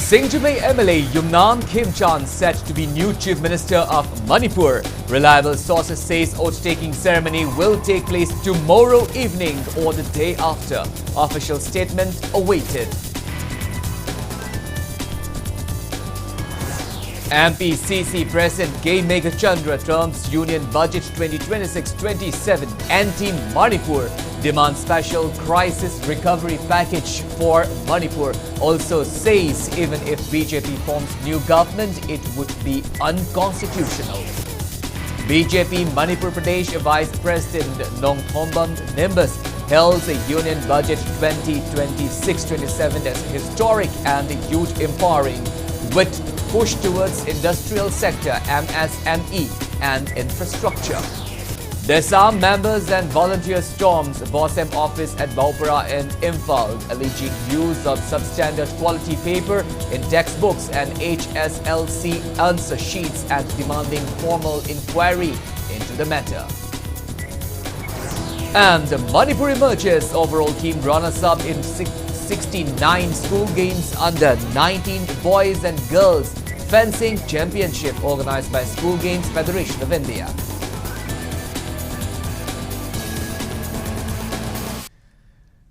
Singjumay MLA Yumnam Khimchan set to be new Chief Minister of Manipur. Reliable sources says oath-taking ceremony will take place tomorrow evening or the day after. Official statement awaited. MPCC President K. Meghachandra terms Union Budget 2026-27 anti-Manipur, demands special crisis recovery package for Manipur. Also says even if BJP forms new government, it would be unconstitutional. BJP Manipur Pradesh Vice President Nongthombam Nimbus hails a Union Budget 2026-27 as historic and youth empowering, with push towards industrial sector, MSME and infrastructure. Desam members and volunteers storms BOSM office at Baupara in Imphal, alleging use of substandard quality paper in textbooks and HSLC answer sheets and demanding formal inquiry into the matter. And Manipur emerges overall team runners-up in 69 school games under 19 boys and girls fencing championship organized by School Games Federation of India.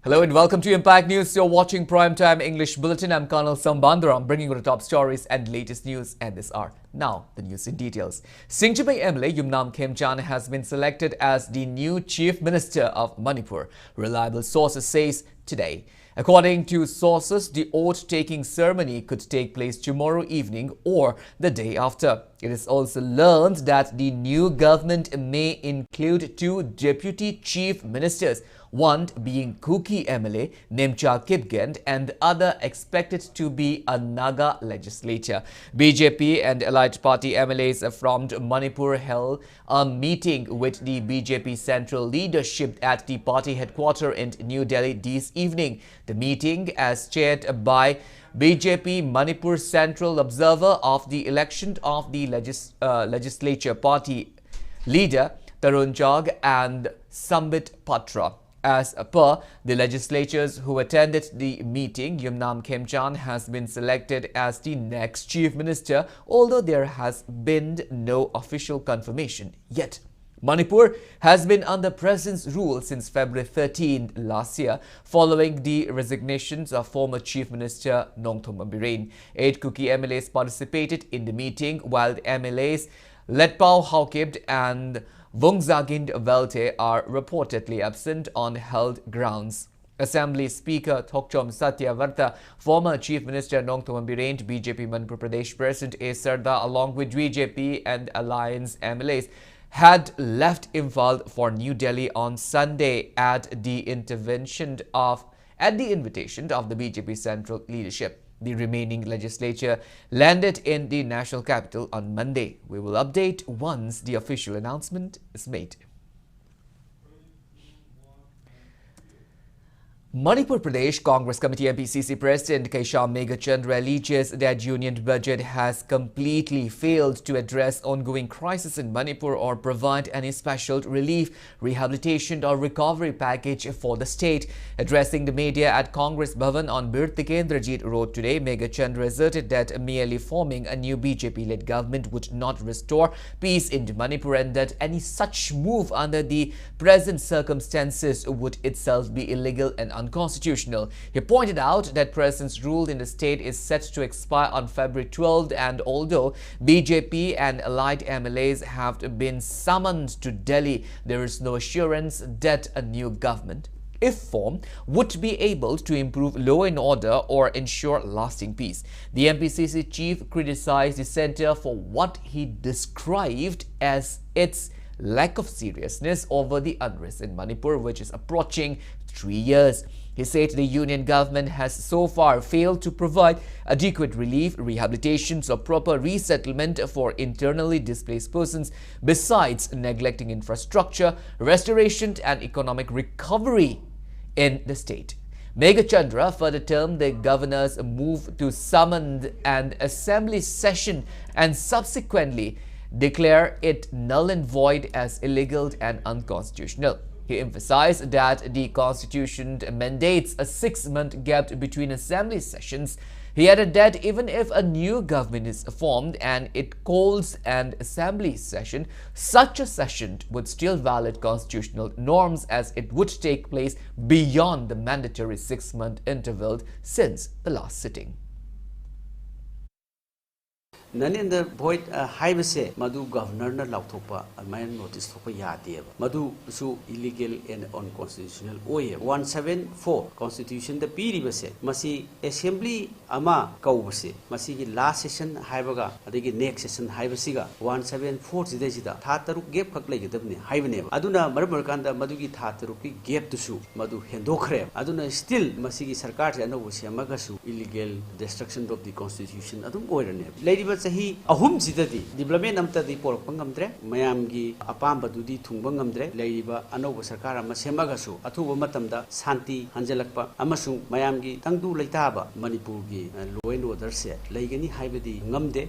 Hello and welcome to Impact News. You're watching Primetime English Bulletin. I'm KANEL SHAMBANDURAM, bringing you the top stories and latest news at this hour. Now, the news in details. Singjumay MLA Yumnam Khimchan has been selected as the new Chief Minister of Manipur, reliable sources says today. According to sources, the oath-taking ceremony could take place tomorrow evening or the day after. It is also learned that the new government may include two deputy chief ministers, one being Kuki MLA Nimcha Kipgend and the other expected to be a Naga legislator. BJP and allied party MLAs from Manipur held a meeting with the BJP central leadership at the party headquarters in New Delhi this evening. The meeting, as chaired by BJP Manipur Central Observer of the election of the legislature party leader Tarun Jog and Sambit Patra. As per the legislators who attended the meeting, Yumnam Khimchan has been selected as the next chief minister, although there has been no official confirmation yet. Manipur has been under president's rule since February 13 last year, following the resignations of former Chief Minister Nongthombam Birane. 8 Kuki MLAs participated in the meeting, while the MLAs Letpao Haukibd and Vungzagind Velte are reportedly absent on held grounds. Assembly Speaker Thokchom Satyavarta, former Chief Minister Nongthombam Birane, BJP Manipur Pradesh President A. Sarda, along with BJP and Alliance MLAs, had left Imphal for New Delhi on Sunday at the invitation of the BJP central leadership. The remaining legislature landed in the national capital on Monday. We will update once the official announcement is made. Manipur Pradesh Congress Committee MPCC President K. Meghachandra alleges that union budget has completely failed to address ongoing crisis in Manipur or provide any special relief, rehabilitation or recovery package for the state. Addressing the media at Congress Bhavan on Bir Tikendrajit Road today, Meghachandra asserted that merely forming a new BJP-led government would not restore peace in Manipur and that any such move under the present circumstances would itself be illegal and unconstitutional. He pointed out that President's rule in the state is set to expire on February 12th, and although BJP and allied MLAs have been summoned to Delhi, there is no assurance that a new government, if formed, would be able to improve law and order or ensure lasting peace. The MPCC chief criticized the centre for what he described as its lack of seriousness over the unrest in Manipur, which is approaching 3 years. He said the union government has so far failed to provide adequate relief, rehabilitations or proper resettlement for internally displaced persons, besides neglecting infrastructure, restoration and economic recovery in the state. Meghachandra further termed the governor's move to summon an assembly session and subsequently declare it null and void as illegal and unconstitutional. He emphasized that the constitution mandates a 6-month gap between assembly sessions. He added that even if a new government is formed and it calls an assembly session, such a session would still violate constitutional norms as it would take place beyond the mandatory 6-month interval since the last sitting. None in the void Hibase, Madu Governor Lautopa, a man notice for Yadi, Madu su illegal and unconstitutional Oye 174 Constitution the Piribase, Masi Assembly Ama Kaubase, Masi last session Hibaga, the next session Hibasiga 174 Dejida, Tataru gave Kaklay, Hibane, Aduna Marburkanda Madugi Tataruki gave to su, Madu Hendokre, Aduna still Masigi Sarkati and Magasu, illegal destruction of the Constitution, Adum Oirane. Lady Sahi Ahum Zidadi, development amta the pork pangamdre, Mayamgi, Apamba Dudi Tungbangam Laiba, Anova Sakara Masemagasu, Atuba Matamda, Santi, Angelakpa, Amasung, Mayamgi, Tangdu Laitaba, Manipurgi, and Loen Waters, Lagani Hibadi, Ngamde.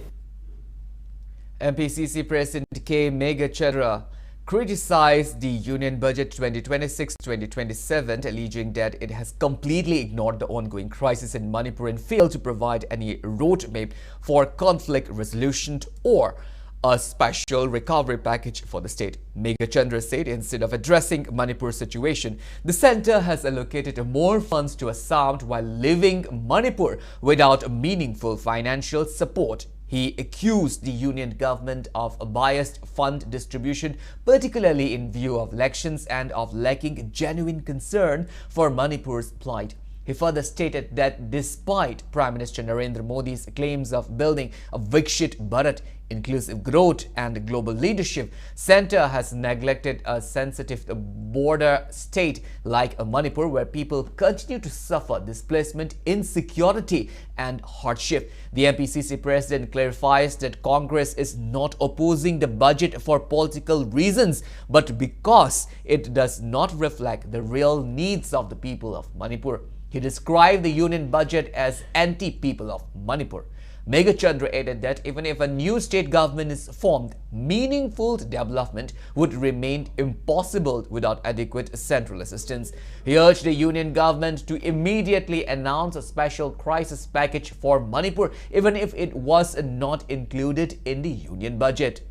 MPCC President K. Mega Chedra criticized the Union Budget 2026-2027, alleging that it has completely ignored the ongoing crisis in Manipur and failed to provide any roadmap for conflict resolution or a special recovery package for the state. Mega Chandra said instead of addressing Manipur's situation, the centre has allocated more funds to Assam while leaving Manipur without meaningful financial support. He accused the union government of a biased fund distribution, particularly in view of elections, and of lacking genuine concern for Manipur's plight. He further stated that despite Prime Minister Narendra Modi's claims of building a Viksit Bharat, inclusive growth and global leadership, centre has neglected a sensitive border state like Manipur, where people continue to suffer displacement, insecurity and hardship. The MPCC president clarifies that Congress is not opposing the budget for political reasons, but because it does not reflect the real needs of the people of Manipur. He described the union budget as anti-people of Manipur. Mega Chandra added that even if a new state government is formed, meaningful development would remain impossible without adequate central assistance. He urged the union government to immediately announce a special crisis package for Manipur, even if it was not included in the union budget.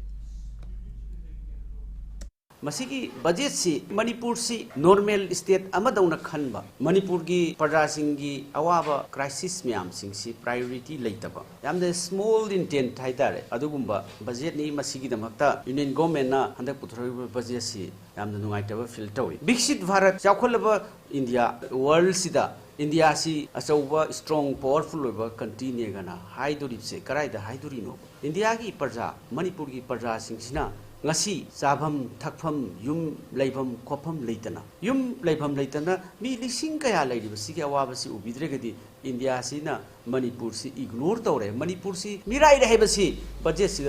Masigi budget si Manipur si normal state amadawna khanba Manipur gi prajasingi awaba crisis myam singsi priority leitaba yamde small intent haidare adugumba budget ni masigi damakta union government na handak puthroiba budget si yamna nungaitaba feel tawi Viksit Bharat chakholaba India world sida India si achauba strong powerful over continue gana haidurip se karaida haidurino India gi praja Manipur gi praja singsina ngasi sabam thakpham yum leibam khopham leitana yum leibam leitana mi lising kaya leiriba sigi awa si ubidregadi India sina Manipur si ignore tore Manipur si mirai reheba si budget si.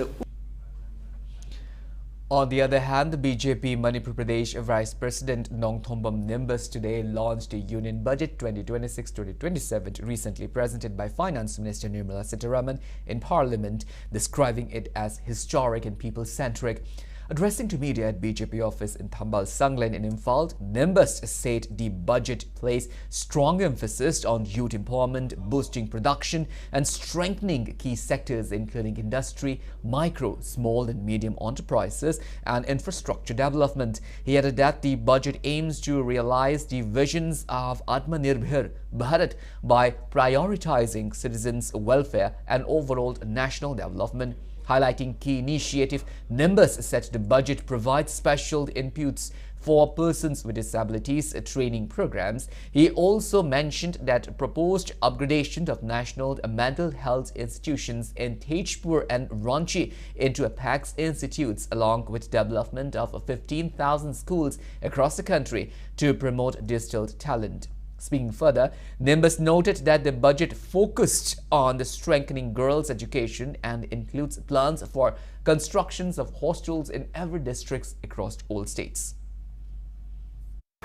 On the other hand, the BJP Manipur Pradesh Vice President Nongthombam Nimbus today launched a Union Budget 2026-2027 recently presented by Finance Minister Nirmala Sitharaman in Parliament, describing it as historic and people-centric. Addressing to media at BJP office in Thambal Sanglen in Imphal, Nimbus said the budget placed strong emphasis on youth empowerment, boosting production and strengthening key sectors including industry, micro, small and medium enterprises and infrastructure development. He added that the budget aims to realize the visions of Atmanirbhar Bharat by prioritizing citizens' welfare and overall national development. Highlighting key initiative, Nimbus said the budget provides special inputs for persons with disabilities training programs. He also mentioned that proposed upgradation of national mental health institutions in Tejpur and Ranchi into Apex institutes, along with development of 15,000 schools across the country to promote digital talent. Speaking further, Nimbus noted that the budget focused on the strengthening girls' education and includes plans for constructions of hostels in every district across all states.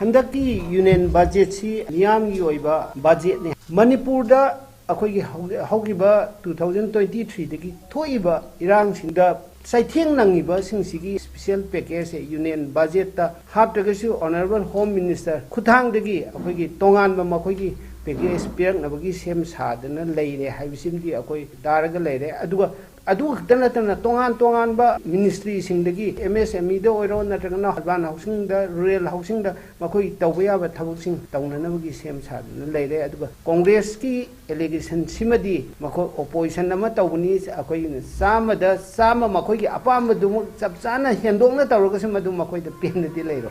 Handaki union budget si niyam gi oiba budget ne Manipur da akhoi gi haugiba 2023 dagi thoiba irang singda Saitheng nangiba singsigi special package union budget ta haptagasu honorable home minister khuthang dagi akoigi tongan ba makoigi package piak nabagi sem sadana leire haibisimdi akoi daraga leire aduga adu khitana tongan ba ministry singdagi MSME da oiro natragana urban housing da rural housing da makoi tawya ba thabuksing tawnanabagi sem sadana leire aduga congress ki allegation simadi mako opposition nama tawni akoi sama makoi ki apam du chapchana hendongna tawraga simadu makoi da penadi leiro.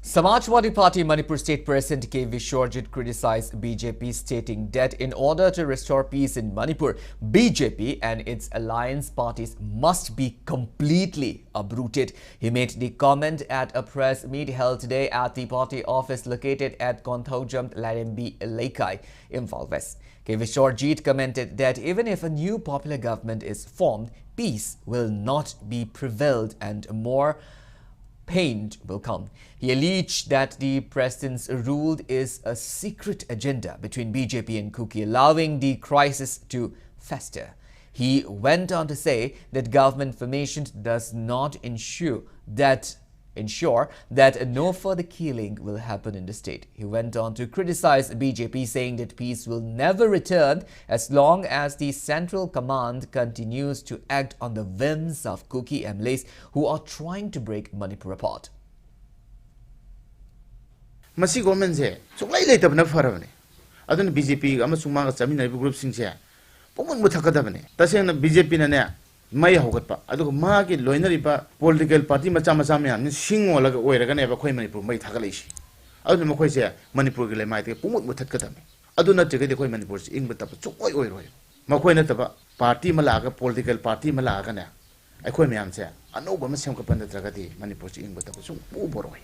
Samajwadi Party Manipur State President K. Vishwarjit criticized BJP, stating that in order to restore peace in Manipur, BJP and its alliance parties must be completely uprooted. He made the comment at a press meet held today at the party office located at Konthaujam Larimbi Laikai, Imphal West. K. Vishwarjit commented that even if a new popular government is formed, peace will not be prevailed and more pain will come. He alleged that the president's rule is a secret agenda between BJP and Kuki, allowing the crisis to fester. He went on to say that government formation does not ensure that no further killing will happen in the state. He went on to criticize BJP, saying that peace will never return as long as the central command continues to act on the whims of Kuki MLAs who are trying to break Manipur apart. Masi government se suklai lai tabna farabne adun BJP ama sumanga chamina group sing se pomun muthakadabne tasena BJP na ne mai hogatpa adu ma ki loinariba political party macha me an singo laga oiraga ne ba khoi Manipur mai thagaleisi adu ma khoi se Manipur ge le mai te pomun muthakadame adu na jege de khoi Manipur se ing bata chukoi oiroi ma khoi na taba party malaga political party malaga ne ai khoi myam se anoba ma sem ka panda tragadi Manipur se ing bata chung pu boroi.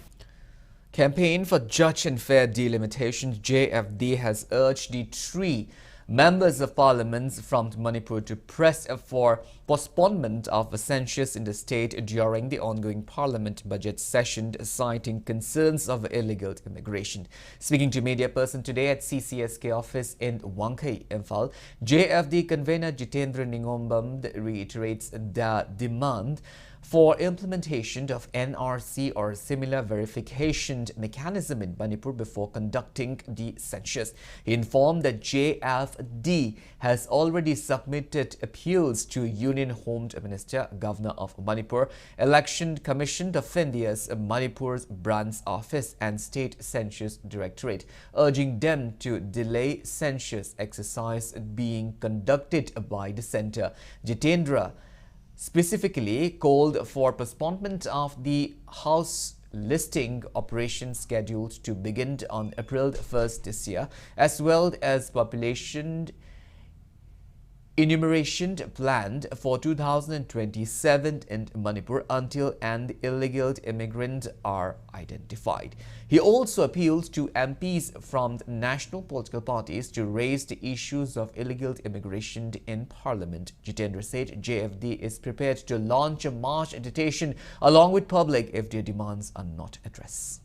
Campaign for Just and Fair Delimitation JFD has urged the three members of parliament from Manipur to press for postponement of the census in the state during the ongoing parliament budget session, citing concerns of illegal immigration. Speaking to media person today at CCSK office in Wangkai, Imphal, JFD convener Jitendra Ningombam reiterates the demand for implementation of NRC or similar verification mechanism in Manipur before conducting the census. He informed that JFD has already submitted appeals to Union Home Minister, Governor of Manipur, Election Commission of India's Manipur's branch office and State Census Directorate, urging them to delay census exercise being conducted by the centre. Jitendra specifically called for postponement of the house listing operation scheduled to begin on April 1st this year, as well as population enumeration planned for 2027 in Manipur until an illegal immigrant are identified. He also appealed to MPs from national political parties to raise the issues of illegal immigration in Parliament. Jitendra said JFD is prepared to launch a march agitation along with public if their demands are not addressed.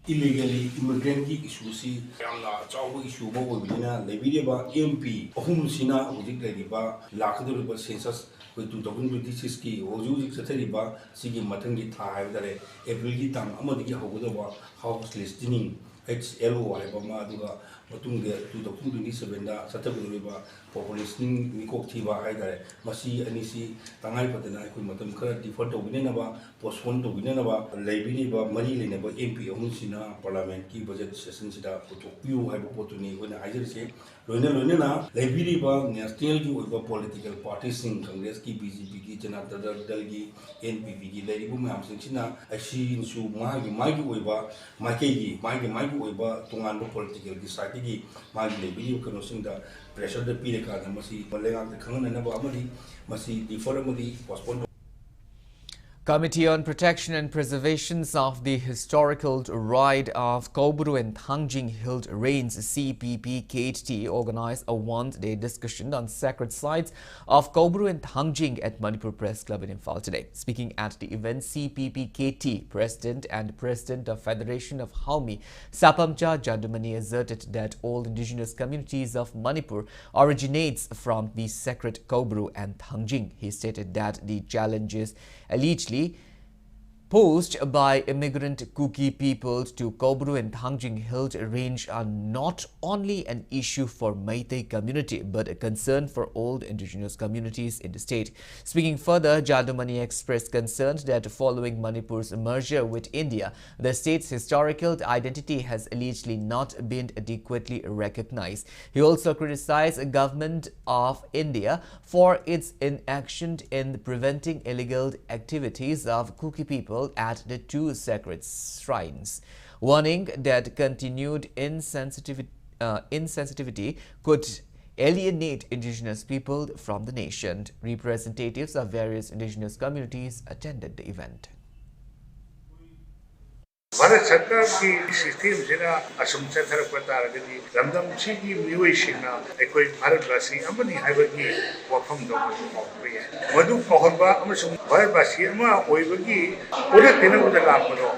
Illegally immigrant issue si yamna chawu issue mo wibina lebiriba MP ahum sina hujik leriba lakhduriba census with 2026 ki hoju sathariba sigi mathangi tha haibdare April ki tang amadi hawudaba house listing HLO haiba ma aduga matungde 2027 da sathaguriba population mikok thiba haidare masi anisi tangai patena koi matam khara defer tobine na ba postpone tobine na ba lebini ba mari lene ba MP ahum sina parliament ki budget session sida putopiu haiba potuni kona hajer se loina na lebini ba national ki oiba political parties sing congress ki BJP ki janata dal ki NPP ki leribu mam sing sina ashi insu magi oiba magi oiba tungan ba political ki side ki magi lebini kono sing da pressure the period masi malenga the khangana na ba amadi masi defer amadi postpone. Committee on Protection and Preservation of the Historical Ride of Koburu and Thangjing Hill Range CPP-KT organized a one-day discussion on sacred sites of Koburu and Thangjing at Manipur Press Club in Imphal today. Speaking at the event, CPP-KT President and President of Federation of Haumi, Sapamcha Jadumani asserted that all indigenous communities of Manipur originates from the sacred Koburu and Thangjing. He stated that the challenges allegedly posed by immigrant Kuki peoples to Koburu and Thangjing Hill Range are not only an issue for Meitei community but a concern for all indigenous communities in the state. Speaking further, Jadumani expressed concern that following Manipur's merger with India, the state's historical identity has allegedly not been adequately recognized. He also criticized the government of India for its inaction in preventing illegal activities of Kuki people at the two sacred shrines, warning that continued insensitivity could alienate indigenous people from the nation. Representatives of various indigenous communities attended the event. Bharat सरकार की system से ना असम से थरक पता रखती London सी की music ना कोई भारतवासी अमनी हाइबगी वफम दो मौजूद है मधु कहरबा अमसुम भारतवासी अमा ओइबगी ओरे तेना उदा लापनो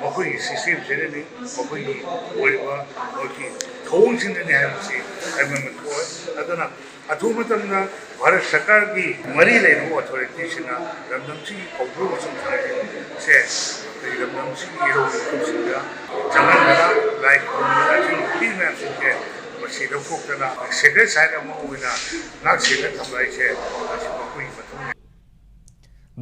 मखोई सिस्टम से ने मखोई ओइबा ओकी थोंग सिने ने हाइबसी हाइबम को अदना अथुमतमना भारत सरकार की मरी लेनो अथॉरिटी से ना लंदन सी कौब्रो मसुम से लंदन सी हीरो कुसिंगा जंगल लाइक की मैम से मसीद फोकना सेक्रेट साइड अमा होइना नाक सेक्रेट थमलाई से मखोई मथुम.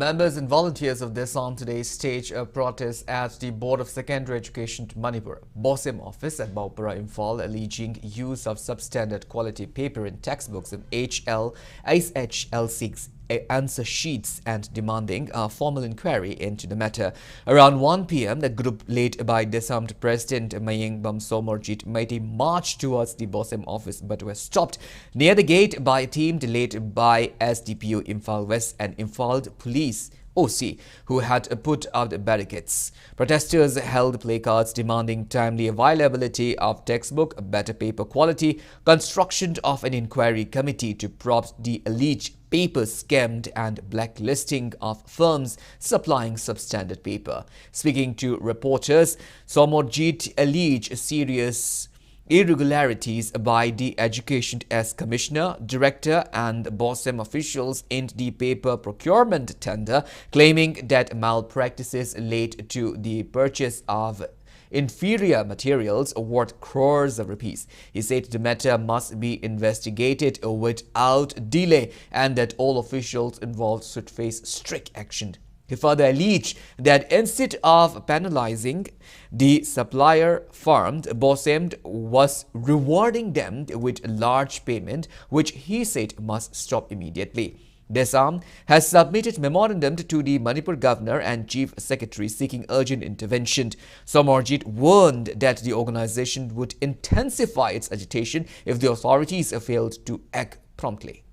Members and volunteers of Desan today staged a protest at the Board of Secondary Education Manipur BOSEM office at Baupara, Imphal, alleging use of substandard quality paper in textbooks in SHL6 answer sheets and demanding a formal inquiry into the matter. Around 1 p.m., the group led by disarmed President Maying Bamsomorjit Meitei marched towards the BOSEM office but were stopped near the gate by a team led by SDPO Imphal West and Imphal Police OC, who had put out the barricades. Protesters held placards demanding timely availability of textbook, better paper quality, construction of an inquiry committee to probe the alleged paper scammed and blacklisting of firms supplying substandard paper. Speaking to reporters, Somorjit alleged serious irregularities by the Education as Commissioner, Director and BOSEM officials in the paper procurement tender, claiming that malpractices led to the purchase of inferior materials worth crores of rupees. He said the matter must be investigated without delay and that all officials involved should face strict action. He further alleged that instead of penalizing the supplier firm, BOSEM was rewarding them with large payment, which he said must stop immediately. Desam has submitted memorandum to the Manipur Governor and Chief Secretary seeking urgent intervention. Somorjit warned that the organization would intensify its agitation if the authorities failed to act promptly.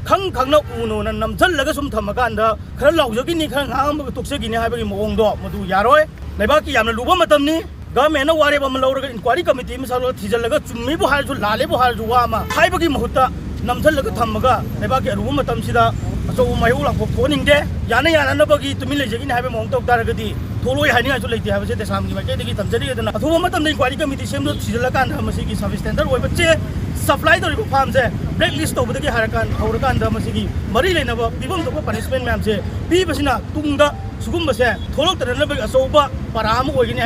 खंग खंगना उनो न नमझल सुम थमकान खर लौजगिनी खर गांग तुक्सगिनी हाइबगी मओंगदो मदु यारोय लेबाकी यामना लुबा मतमनी government ना वारे बम लौरग inquiry committee में सारो थिजलगा चुम्मीबु हारजु लालेबु हारजु वामा हाइबगी महुत्ता नमझल थमगा लेबाकी अरुबु मतमसिदा असो मायु लाखो फोनिंगदे याना याना नबगी तुमि लेजगिनी हाइबे मओंग तौक तारगदी थोलोय हाइनिङासु लेते हाबसे देसामगी माइकेदगी तमजरिगदना अथुबा मतम इंक्वायरी कमिटी सेमदो थिजलकान मसिगी सर्विस टेंडर ओइबचे सप्लाई तौरिबो फार्म से ब्लैक लिस्ट तौबदगी हारकान हौरकान मसिगी मरी लेनबो पिबम तौबो पनिशमेंट मैम से पीबसिना तुंगदा सुगुम्बसे थोलक्तरनबगी असौबा पराम ओइगिनी.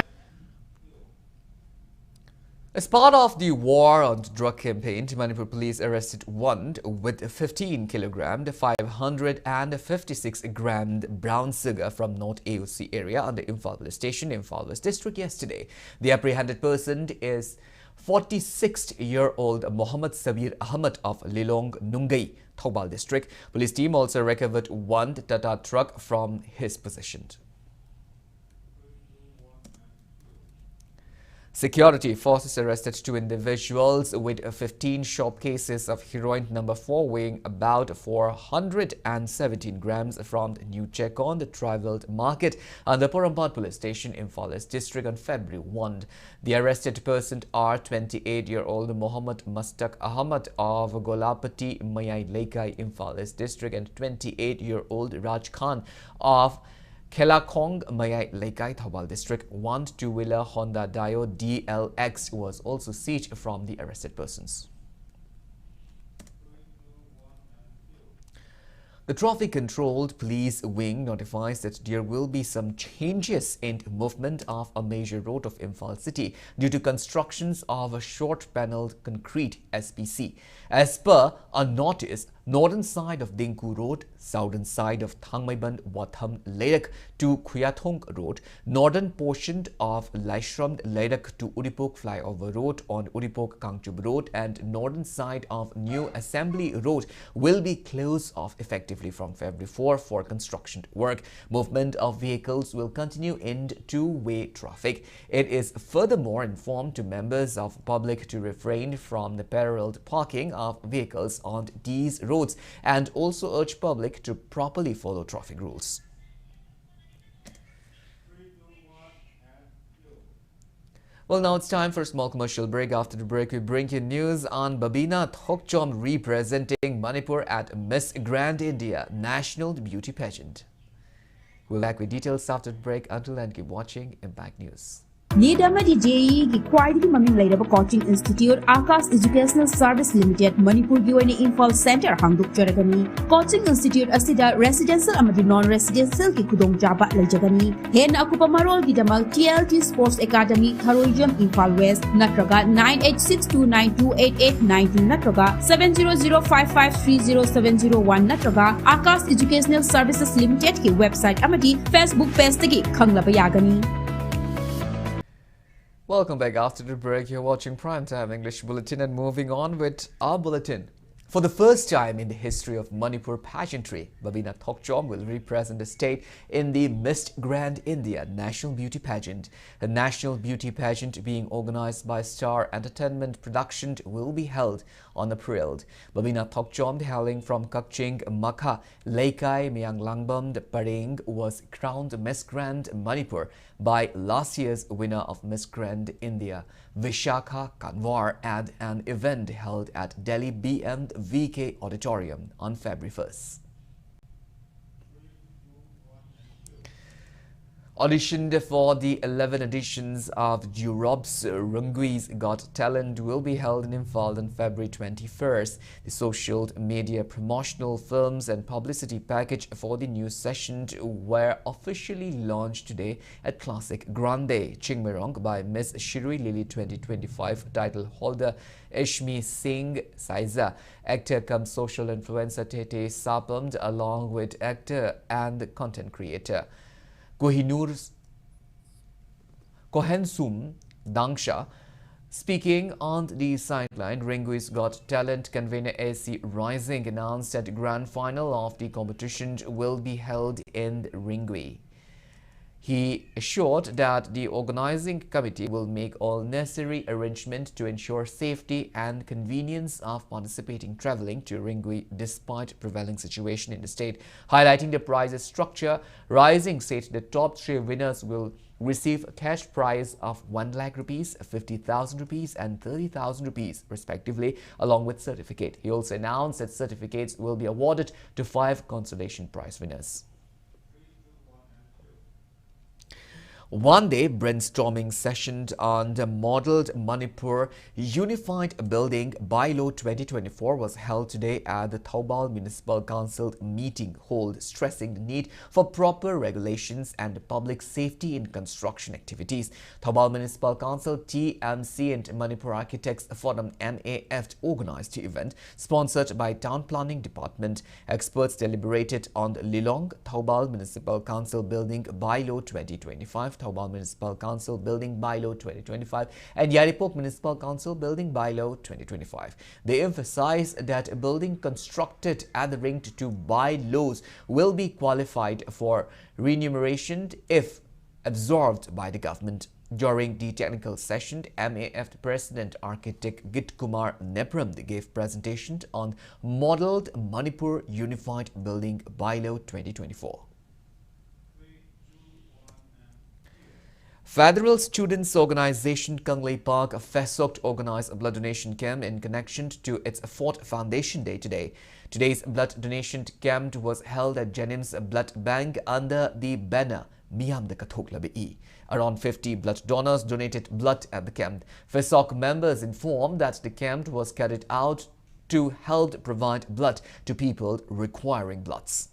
As part of the war on drug campaign, Manipur police arrested one with 15 kg, 556 gram brown sugar from North AOC area on the Imphal police station, Imphal West district yesterday. The apprehended person is 46-year-old Mohammad Sabir Ahmad of Lilong Nungai, Thoubal district. Police team also recovered one Tata truck from his possession. Security forces arrested 2 individuals with 15 shop cases of heroin number 4 weighing about 417 grams from New Chekon, the Tribal Market, and the Porampat Police Station in Falles District on February 1. The arrested persons are 28-year-old Mohammad Mustaq Ahmad of Golapati Mayai Laikai in Falles District and 28-year-old Raj Khan of Kelakong Mayai Laikai Thawal District. 1 two-wheeler Honda Dio DLX was also seized from the arrested persons. The Traffic Controlled Police Wing notifies that there will be some changes in movement of a major road of Imphal City due to constructions of a short-panelled concrete SPC. As per a notice, northern side of Dingku Road, southern side of Thangmaiban Watham Ledak to Khuyathong Road, northern portion of Laishram Ledak to Uripok Flyover Road on Uripok Kangchub Road, and northern side of New Assembly Road will be closed off effectively from February 4 for construction work. Movement of vehicles will continue in two-way traffic. It is furthermore informed to members of public to refrain from the parallel parking of vehicles on these roads and also urge public to properly follow traffic rules. Well, now it's time for a small commercial break. After the break, we bring you news on Babina Thokchom representing Manipur at Miss Grand India National Beauty Pageant. We'll back with details after the break. Until then, keep watching Impact News. Nidamadi JE ki Quality Maming Lairaba Coaching Institute Akas Educational Service Limited Manipur Yuani Infal Center Hangduk Jaragani Coaching Institute Asida Residential Amadi Non-Residential ki Kudong Jaba Lajagani Hen Akupa Marol Gidamal TLT Sports Academy Tharoijam Infal West Natraga 9862928892 Natraga 7005530701 Natraga Akas Educational Services Limited ki website Amadi Facebook page tagi Khanglaba Yagani. Welcome back after the break. You're watching Primetime English Bulletin and moving on with our bulletin. For the first time in the history of Manipur pageantry, Babina Thokchom will represent the state in the Miss Grand India National Beauty Pageant. The National Beauty Pageant being organized by Star Entertainment Production will be held on April. Babina Thokchom, hailing from Kakching, Makha, Laikai, Myang Langbam, Pareng, was crowned Miss Grand Manipur by last year's winner of Miss Grand India, Vishakha Kanwar, at an event held at Delhi BMVK Auditorium on February 1st. Auditioned for the 11 editions of Europe's Rungui's Got Talent will be held in Imphal on February 21st. The social media promotional films and publicity package for the new session were officially launched today at Classic Grande, Chingmerong by Miss Shirui Lily 2025 title holder Ishmi Singh Saiza, actor cum social influencer Tete Sapamd, along with actor and content creator Kohensum Dangsha. Speaking on the sideline, Ringui's Got Talent convener AC Rising announced that the grand final of the competition will be held in Ringui. He assured that the organizing committee will make all necessary arrangements to ensure safety and convenience of participating traveling to Ringui despite prevailing situation in the state. Highlighting the prizes structure, Rising said the top 3 winners will receive a cash prize of 1 lakh rupees, 50,000 rupees and 30,000 rupees respectively, along with certificate. He also announced that certificates will be awarded to 5 consolation prize winners. One-day brainstorming session on the modelled Manipur Unified Building Bylaw 2024 was held today at the Thoubal Municipal Council meeting hall, stressing the need for proper regulations and public safety in construction activities. Thoubal Municipal Council, TMC and Manipur Architects Forum MAF organized the event, sponsored by Town Planning Department. Experts deliberated on the Lilong Thoubal Municipal Council Building Bylaw 2025, Thoubal Municipal Council Building Bylaw 2025 and Yaripok Municipal Council Building Bylaw 2025. They emphasize that a building constructed adhering to bylaws will be qualified for remuneration if absorbed by the government. During the technical session, MAF President Architect Git Kumar Nepram gave presentation on Modelled Manipur Unified Building Bylaw 2024. Federal Students' Organization Kanglei Park FESOCT organized a blood donation camp in connection to its 4th Foundation Day today. Today's blood donation camp was held at Jennings Blood Bank under the banner Miyam de Kathok Labi. Around 50 blood donors donated blood at the camp. FESOC members informed that the camp was carried out to help provide blood to people requiring bloods.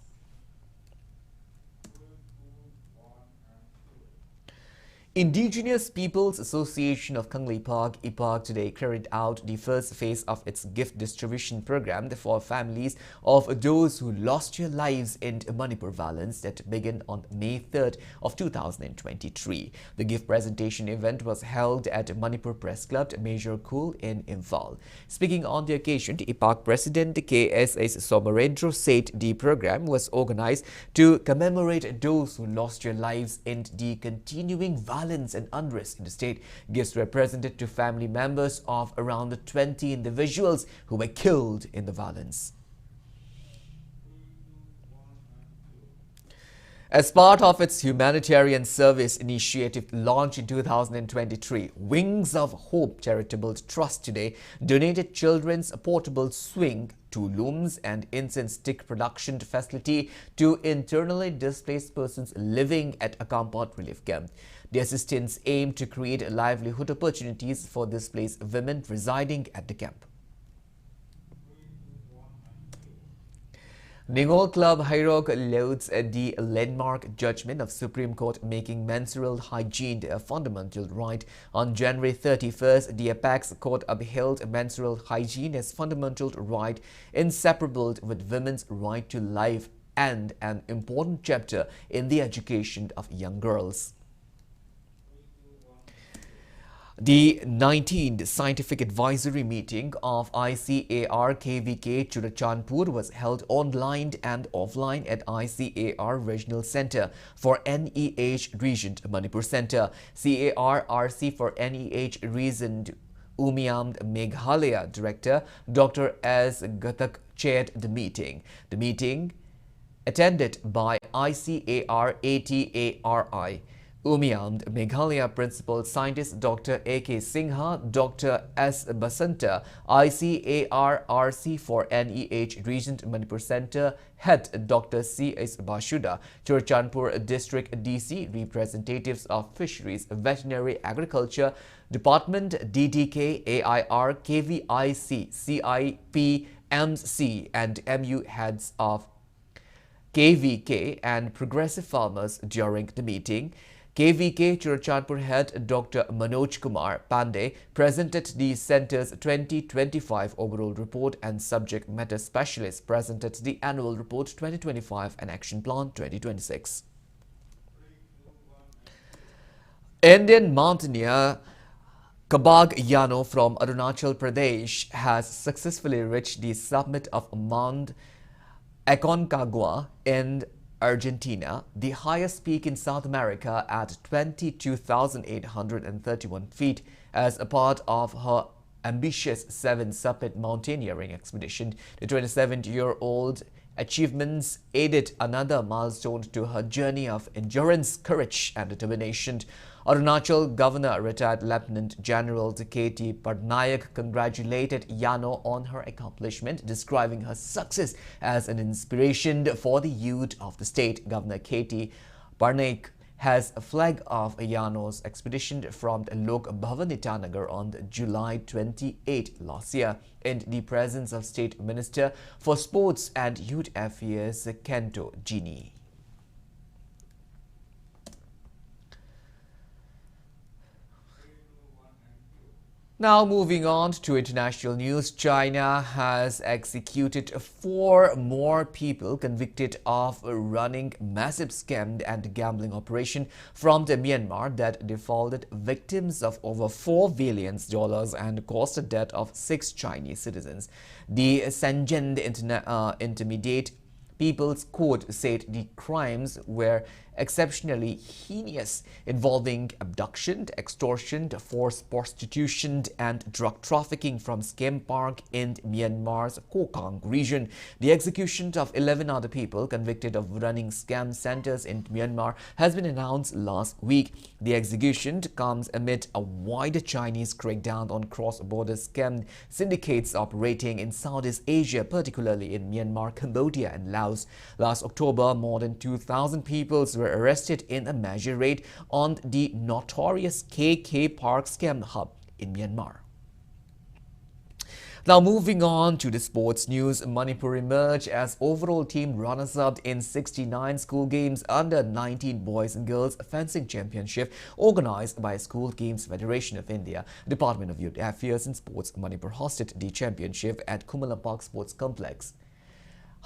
Indigenous Peoples Association of Kanglei Park, IPARK, today carried out the first phase of its gift distribution program for families of those who lost their lives in Manipur violence that began on May 3rd of 2023. The gift presentation event was held at Manipur Press Club, Major Kul in Imphal. Speaking on the occasion, the IPARK President KSS Somarendra said the program was organized to commemorate those who lost their lives in the continuing violence and unrest in the state. Gifts were presented to family members of around 20 individuals who were killed in the violence. As part of its humanitarian service initiative launched in 2023, Wings of Hope Charitable Trust today donated children's portable swing, 2 looms and incense stick production facility to internally displaced persons living at a compound relief camp. The assistance aimed to create livelihood opportunities for displaced women residing at the camp. Ningol Club Hairok lauds the landmark judgment of Supreme Court making menstrual hygiene a fundamental right. On January 31st, the Apex Court upheld menstrual hygiene as fundamental right inseparable with women's right to life and an important chapter in the education of young girls. The 19th Scientific Advisory Meeting of ICAR KVK Churachandpur was held online and offline at ICAR Regional Center for NEH Region Manipur Center. CAR-RC for NEH Region Umiam Meghalaya Director Dr. S. Gatak chaired the meeting. The meeting attended by ICAR ATARI. Umiam Meghalaya Principal Scientist Dr. A.K. Singha, Dr. S. Basanta, ICAR-RC for NEH Region Manipur Center Head Dr. C.S. Bashuda, Churachandpur District DC, representatives of Fisheries, Veterinary Agriculture Department, DDK, AIR, KVIC, CIP, MC and MU heads of KVK and progressive farmers during the meeting. KVK Churachandpur Head Dr. Manoj Kumar Pandey presented the Centre's 2025 overall report and subject matter specialist presented the annual report 2025 and action plan 2026. Indian mountaineer Kabag Yano from Arunachal Pradesh has successfully reached the summit of Mount Aconcagua in Argentina, the highest peak in South America at 22,831 feet as a part of her ambitious 7-summit mountaineering expedition. The 27-year-old achievements added another milestone to her journey of endurance, courage and determination. Arunachal Governor retired Lieutenant General K.T. Patnaik congratulated Yano on her accomplishment, describing her success as an inspiration for the youth of the state. Governor K.T. Patnaik has flagged off Yano's expedition from Lok Bhavan Itanagar on July 28 last year in the presence of State Minister for Sports and Youth Affairs Kento Gini. Now moving on to international news, China has executed 4 more people convicted of running massive scam and gambling operation from Myanmar that defrauded victims of over $4 billion and caused the death of 6 Chinese citizens. The Shenzhen Intermediate People's Court said the crimes were exceptionally heinous, involving abduction, extortion, forced prostitution, and drug trafficking from Skem Park in Myanmar's Kokang region. The execution of 11 other people convicted of running scam centers in Myanmar has been announced last week. The execution comes amid a wider Chinese crackdown on cross-border scam syndicates operating in Southeast Asia, particularly in Myanmar, Cambodia, and Laos. Last October, more than 2,000 people were arrested in a major raid on the notorious KK Park scam hub in Myanmar. Now moving on to the sports news, Manipur emerged as overall team runners-up in 69 school games under 19 boys and girls fencing championship organized by School Games Federation of India. Department of Youth Affairs and Sports Manipur hosted the championship at Communal Park Sports Complex.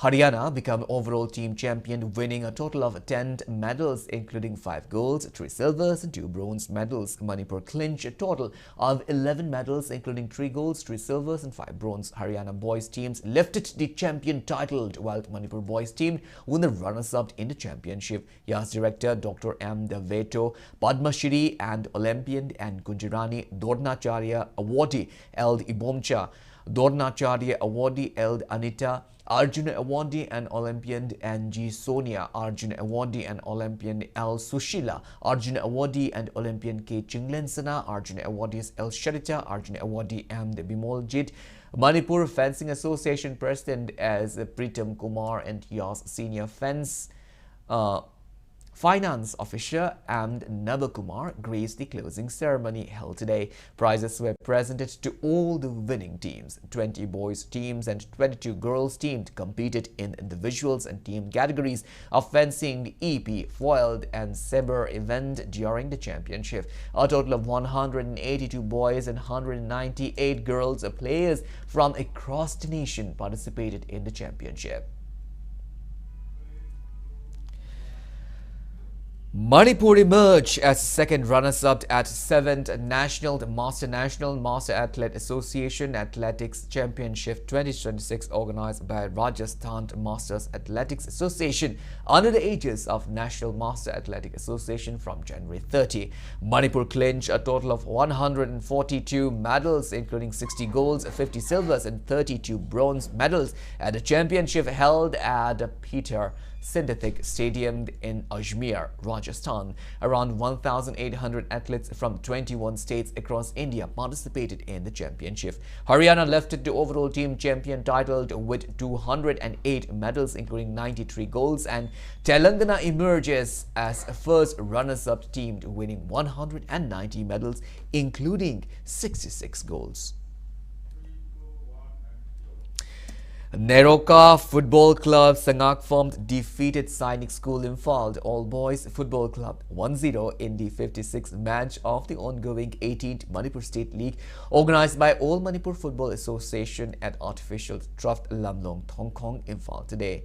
Haryana became overall team champion, winning a total of 10 medals, including 5 golds, 3 silvers, and 2 bronze medals. Manipur clinched a total of 11 medals, including 3 golds, 3 silvers, and 5 bronze. Haryana boys teams lifted the champion title, while Manipur boys team won the runners-up in the championship. YAS director Dr. M. Deveto, Padma Shri and Olympian and Kunjarani Dornacharya awardee Eld Ibomcha, Dornacharya awardee Eld Anita, Arjuna awardee and Olympian N.G. Sonia, Arjuna awardee and Olympian L. Sushila, Arjuna awardee and Olympian K. Chinglensana, Arjuna awardees L. Sharita, Arjuna awardee M. Bimoljit, Manipur Fencing Association President as Pritam Kumar, and YAS Senior Finance Officer and Nabakumar graced the closing ceremony held today. Prizes were presented to all the winning teams. 20 boys teams and 22 girls teams competed in individuals and team categories of fencing, EP, foiled, and saber event during the championship. A total of 182 boys and 198 girls players from across the nation participated in the championship. Manipur emerged as second runners-up at 7th National Master Athlete Association Athletics Championship 2026 organized by Rajasthan Masters Athletics Association under the aegis of National Master Athletic Association from January 30. Manipur clinched a total of 142 medals, including 60 golds, 50 silvers, and 32 bronze medals at the championship held at Peter Synthetic Stadium in Ajmer, Rajasthan. Around 1,800 athletes from 21 states across India participated in the championship. Haryana lifted the overall team champion title with 208 medals, including 93 golds, and Telangana emerges as first runners-up team, winning 190 medals, including 66 golds. Neroka Football Club Sangak formed defeated Sainik School Imphal All-Boys Football Club 1-0 in the 56th match of the ongoing 18th Manipur State League organized by All Manipur Football Association at artificial turf Lamlong Thongkong Imphal today.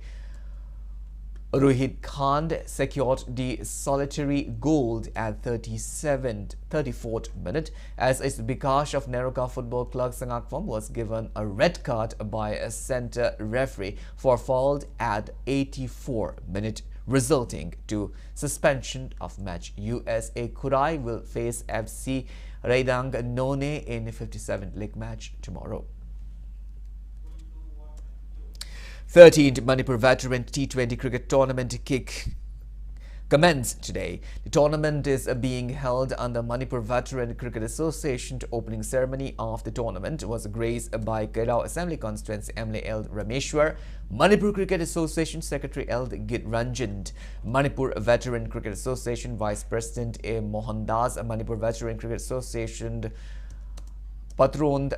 Rohit Khan secured the solitary goal at 34th minute as Bikash of Neroka Football Club Sangakpom was given a red card by a center referee for foul at 84th minute, resulting to suspension of match. USA Kurai will face FC Raidang None in the 57th league match tomorrow. 13th Manipur Veteran T20 Cricket Tournament commenced today. The tournament is being held under Manipur Veteran Cricket Association. The opening ceremony of the tournament was graced by Kairao Assembly Constituency MLA L. Rameshwar, Manipur Cricket Association Secretary L. Git Ranjan, Manipur Veteran Cricket Association Vice President A. Mohandas, Manipur Veteran Cricket Association patroned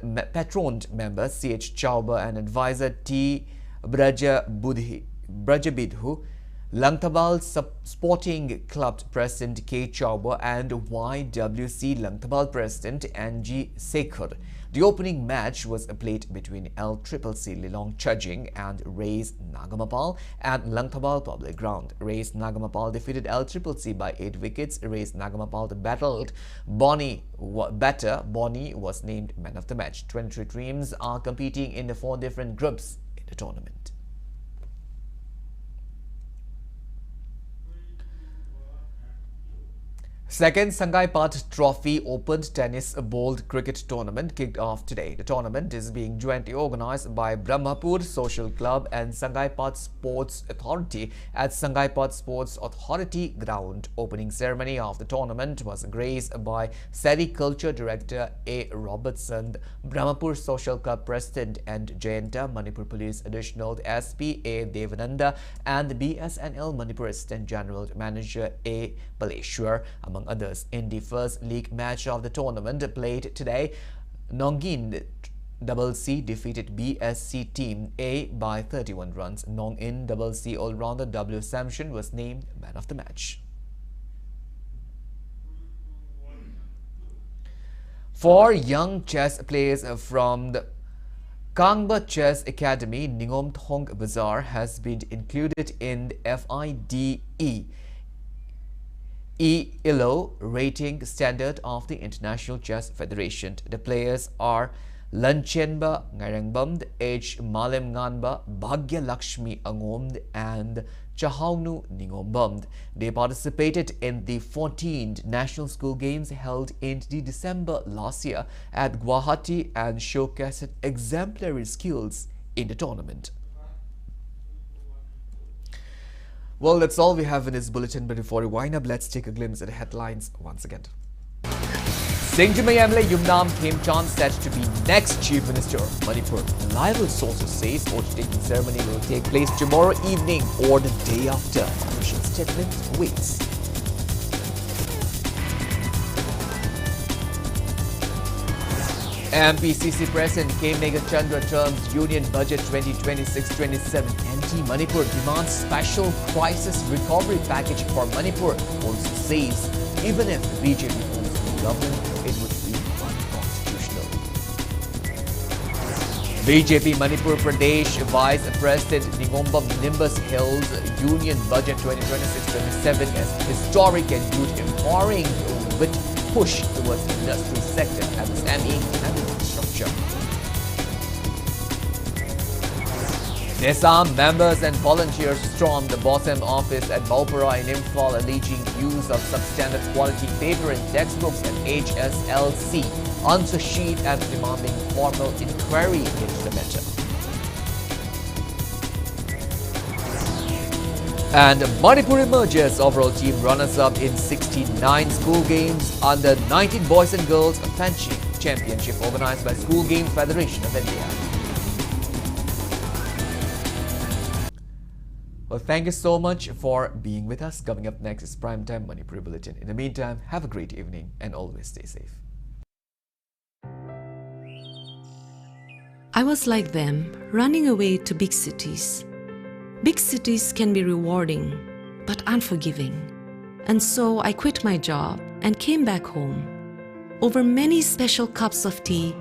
member C.H. Chauba and advisor T. Brajabidhu, Langtabal Sporting Club President K. Chauba and YWC Langtabal President N.G. Sekhar. The opening match was played between LCCC Lilong Chajing and Rays Nagamapal at Langtabal Public Ground. Rays Nagamapal defeated LCCC by 8 wickets. Rays Nagamapal battled Bonnie was named man of the match. 23 teams are competing in the 4 different groups in the tournament. Second Sangaipat Trophy Open Tennis Bowled Cricket Tournament kicked off today. The tournament is being jointly organized by Brahmapur Social Club and Sangaipat Sports Authority at Sangaipat Sports Authority ground. Opening ceremony of the tournament was graced by Sericulture Director A. Robertson, Brahmapur Social Club President and Jayanta, Manipur Police Additional SP A. Devananda and the BSNL Manipur Assistant General Manager A. Baleshwar, among others. In the first league match of the tournament played today, Nongin Double C defeated BSC Team A by 31 runs. Nongin Double C all-rounder W. Samson was named man of the match. Four young chess players from the Kangba Chess Academy, Ningom Thong Bazaar, has been included in the FIDE ELO rating standard of the International Chess Federation. The players are Lanchenba Ngarangbam, H. Malem Nganba, Bhagya Lakshmi Angom, and Chahaunu Ningombam. They participated in the 14th National School Games held in December last year at Guwahati and showcased exemplary skills in the tournament. Well, that's all we have in this bulletin, but before we wind up, let's take a glimpse at the headlines once again. Singjumay MLA Yumnam Khemchand set to be next Chief Minister of Manipur. Reliable sources say oath-taking ceremony will take place tomorrow evening or the day after. Official statement waits. MPCC President K. Megachandra terms Union Budget 2026-27 anti-Manipur, demands special crisis recovery package for Manipur. Also says even if the BJP holds the government, it would be unconstitutional. BJP Manipur Pradesh Vice President Ningombam Nimbus hails Union Budget 2026-27 as historic and good, empowering with push towards the industry sector, MSME and infrastructure. Nisam members and volunteers stormed the bottom office at Baupara in Imphal, alleging use of substandard quality paper and textbooks and HSLC answer sheet and demanding formal inquiry into the matter. And Manipur emerges overall team runners-up in 69 school games under 19 boys and girls fencing championship organized by School Game Federation of India. Well, thank you so much for being with us. Coming up next is Primetime Manipur Bulletin. In the meantime, have a great evening and always stay safe. I was like them, running away to big cities. Big cities can be rewarding, but unforgiving. And so I quit my job and came back home. Over many special cups of tea,